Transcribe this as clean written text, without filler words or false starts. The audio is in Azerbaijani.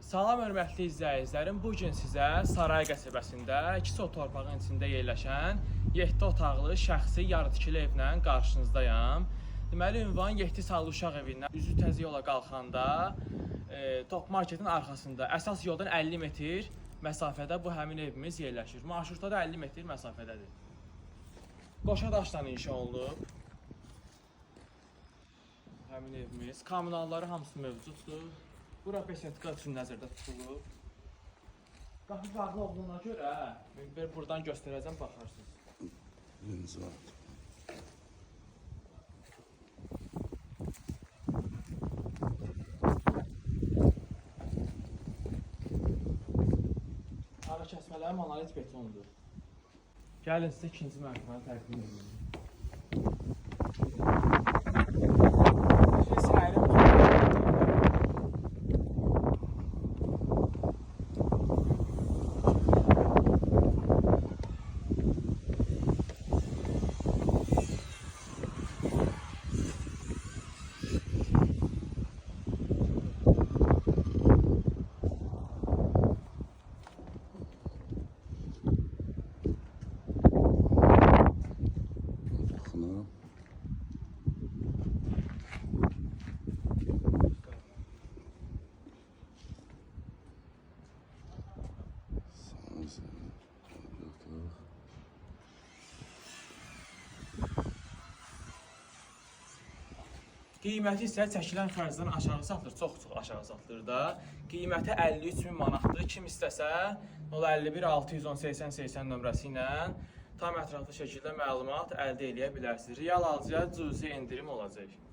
Salam hörmətli izləyicilərim, bu gün sizə Saray qəsəbəsində 2 sot torpağın içində yerləşən 7 otaqlı şəxsi yarıtikili evlə qarşınızdayam. Deməli, ünvan 7 sallı uşaq evindən üzü təzə yola qalxanda Top Marketin arxasında əsas yoldan 50 metr məsafədə bu həmin evimiz yerləşir. Marşrutda da 50 metr məsafədədir. Qoşa daşdan inşa olunub. Həmin evimiz, kommunalları hamısı mövcuddur. Bura besetka üçün nəzərdə tutulub. Qapı bağlı olduğuna görə buradan göstərəcəm, baxarsınız. Birinci var. Ara kəsmələri monolit betondur. Gəlin sizə ikinci mərtəbəni təqdim edim. Qiyməti isə çəkilən xərcdən aşağı satılır, çox aşağı satılır da. Qiyməti 53.000 manatdır. Kim istəsə 051 610 80 80 nömrəsi ilə tam ətraflı şəkildə məlumat əldə edə bilərsiniz. Real alıcıya cüzi endirim olacaq.